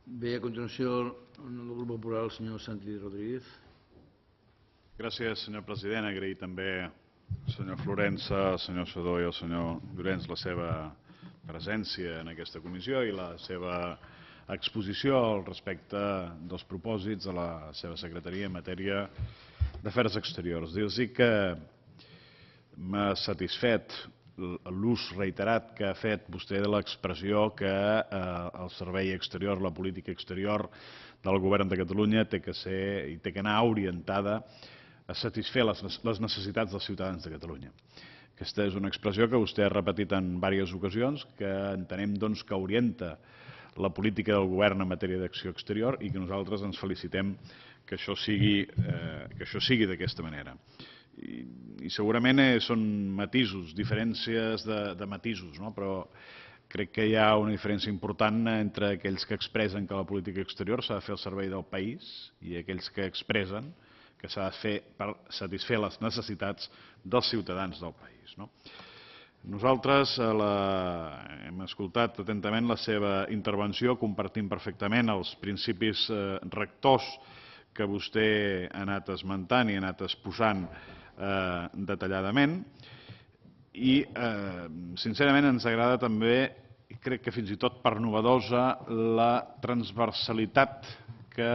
Bé, a continuació, en el grup popular, el senyor Santi Rodríguez. Gràcies, senyor president. Agrair també al senyor Florença, al senyor Sedó i al senyor Llorenç la seva presència en aquesta comissió i la seva exposició al respecte dels propòsits de la seva secretaria en matèria d'afers exteriors. Dir-los que m'ha satisfet l'ús reiterat que ha fet vostè de l'expressió que el servei exterior, la política exterior del govern de Catalunya té que ser i té que anar orientada a satisfer les necessitats dels ciutadans de Catalunya. Aquesta és una expressió que vostè ha repetit en diverses ocasions, que entenem doncs, que orienta la política del govern en matèria d'acció exterior i que nosaltres ens felicitem que això sigui d'aquesta manera. I segurament són matisos, diferències de matisos, no? Però crec que hi ha una diferència important entre aquells que expressen que la política exterior s'ha de fer al servei del país i aquells que expressen que s'ha de fer per satisfer les necessitats dels ciutadans del país. Nosaltres hem escoltat atentament la seva intervenció, compartim perfectament els principis rectors que vostè ha anat esmentant i ha anat exposant detalladament i, sincerament, ens agrada també, i crec que fins i tot per novedosa, la transversalitat que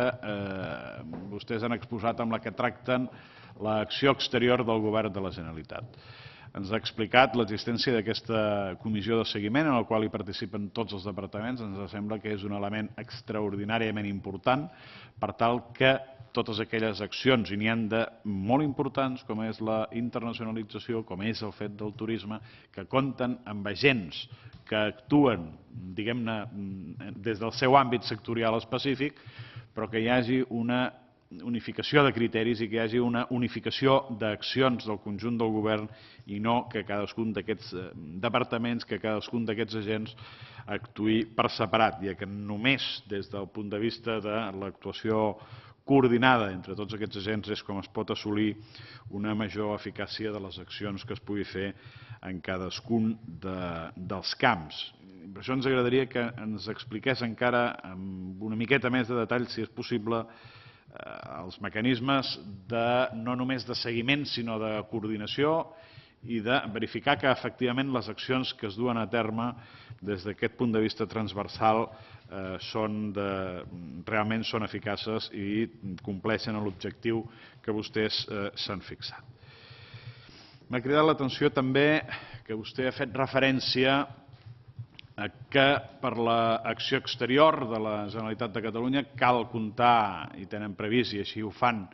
vostès han exposat amb la que tracten l'acció exterior del govern de la Generalitat. Ens ha explicat l'existència d'aquesta comissió de seguiment en la qual hi participen tots els departaments. Ens sembla que és un element extraordinàriament important per tal que totes aquelles accions, i n'hi han de molt importants, com és la internacionalització, com és el fet del turisme, que compten amb agents que actuen, diguem-ne, des del seu àmbit sectorial específic, però que hi hagi una unificació de criteris i que hi hagi una unificació d'accions del conjunt del govern i no que cadascun d'aquests departaments, que cadascun d'aquests agents actuï per separat, ja que només des del punt de vista de l'actuació coordinada entre tots aquests agents és com es pot assolir una major eficàcia de les accions que es pugui fer en cadascun dels camps. Per això ens agradaria que ens expliqués encara amb una miqueta més de detall, si és possible, els mecanismes no només de seguiment, sinó de coordinació i de verificar que efectivament les accions que es duen a terme des d'aquest punt de vista transversal realment són eficaces i compleixen l'objectiu que vostès s'han fixat. M'ha cridat l'atenció també que vostè ha fet referència que per l'acció exterior de la Generalitat de Catalunya cal comptar, i tenen previst, i així ho fan,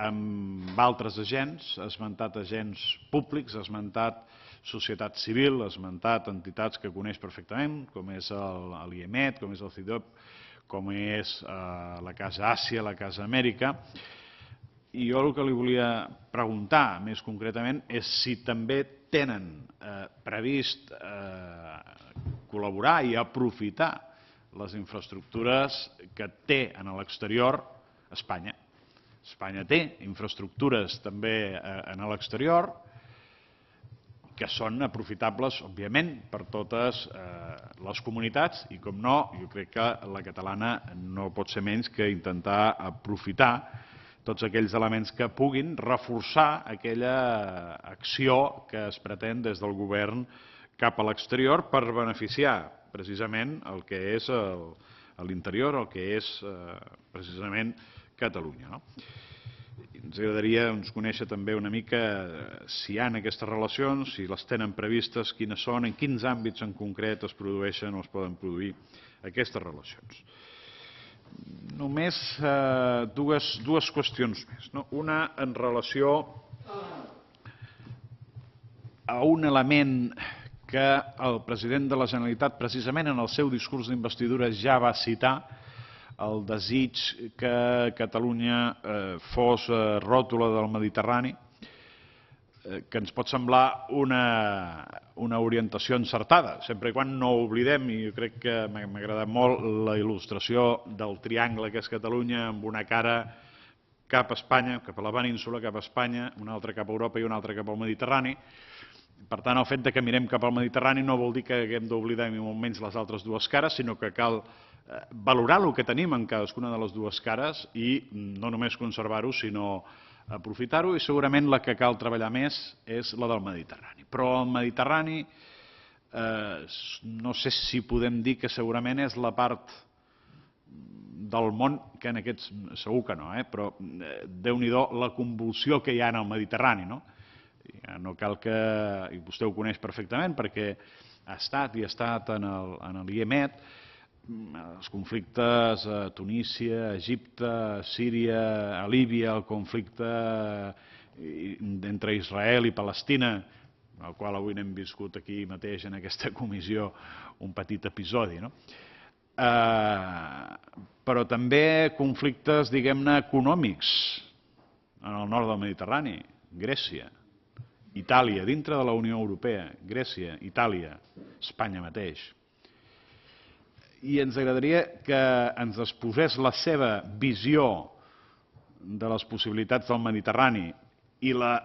amb altres agents. Ha esmentat agents públics, ha esmentat societat civil, ha esmentat entitats que coneix perfectament, com és l'IEMET, com és el CIDOB, com és la Casa Àsia, la Casa Amèrica. I jo el que li volia preguntar més concretament és si també tenen previst col·laborar i aprofitar les infraestructures que té en l'exterior Espanya. Espanya té infraestructures també en l'exterior que són aprofitables, òbviament, per totes les comunitats i, com no, jo crec que la catalana no pot ser menys que intentar aprofitar tots aquells elements que puguin reforçar aquella acció que es pretén des del govern cap a l'exterior per beneficiar precisament el que és l'interior, el que és precisament Catalunya. Ens agradaria conèixer també una mica si hi ha aquestes relacions, si les tenen previstes, quines són, en quins àmbits en concret es produeixen o es poden produir aquestes relacions. Només dues qüestions més. Una en relació a un element que el president de la Generalitat, precisament en el seu discurs d'investidura, ja va citar, el desig que Catalunya fos ròtula del Mediterrani, que ens pot semblar una orientació encertada, sempre que no oblidem, i jo crec que m'ha agradat molt la il·lustració del triangle que és Catalunya, amb una cara cap a Espanya, cap a la península, cap a Espanya, una altra cap a Europa i una altra cap al Mediterrani. Per tant, el fet que mirem cap al Mediterrani no vol dir que haguem d'oblidar ni molt menys les altres dues cares, sinó que cal valorar el que tenim en cadascuna de les dues cares i no només conservar-ho, sinó aprofitar-ho, i segurament la que cal treballar més és la del Mediterrani. Però el Mediterrani, no sé si podem dir que segurament és la part del món, que en aquests segur que no, però Déu-n'hi-do la convulsió que hi ha en el Mediterrani. No cal que... i vostè ho coneix perfectament perquè ha estat en l'IEMET, els conflictes a Tunísia, a Egipte, a Síria, a Líbia, el conflicte entre Israel i Palestina, el qual avui n'hem viscut aquí mateix en aquesta comissió un petit episodi, però també conflictes, diguem-ne, econòmics en el nord del Mediterrani, Grècia, Itàlia, dintre de la Unió Europea, Grècia, Itàlia, Espanya mateix. I ens agradaria que ens exposés la seva visió de les possibilitats del Mediterrani i la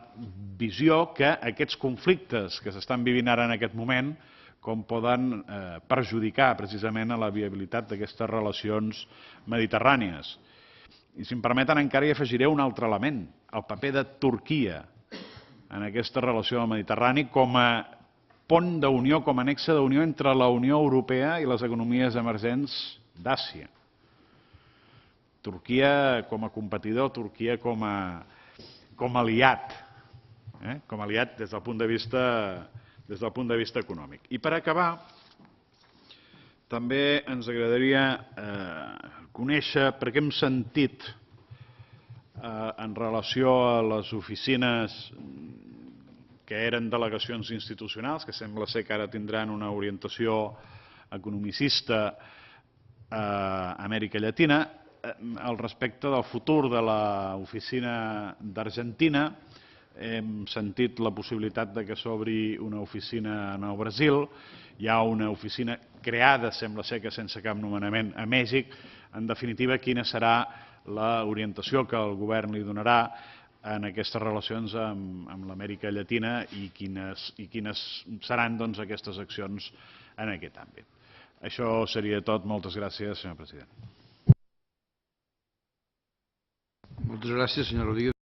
visió que aquests conflictes que s'estan vivint ara en aquest moment com poden perjudicar precisament a la viabilitat d'aquestes relacions mediterrànies. I si em permeten encara hi afegiré un altre element, el paper de Turquia en aquesta relació del Mediterrani com a pont d'unió, com a nexe d'unió entre la Unió Europea i les economies emergents d'Àsia. Turquia com a competidor, Turquia com a aliat, com a aliat des del punt de vista econòmic. I per acabar, també ens agradaria conèixer, perquè hem sentit en relació a les oficines que eren delegacions institucionals, que sembla ser que ara tindran una orientació economicista a Amèrica Llatina, al respecte del futur de l'oficina d'Argentina. Hem sentit la possibilitat que s'obri una oficina al Brasil, hi ha una oficina creada, sembla ser que sense cap nomenament, a Mèxic. En definitiva, quina serà l'orientació que el govern li donarà en aquestes relacions amb l'Amèrica Llatina i quines seran aquestes accions en aquest àmbit. Això seria tot. Moltes gràcies, senyor president. Moltes gràcies, senyor Rodríguez.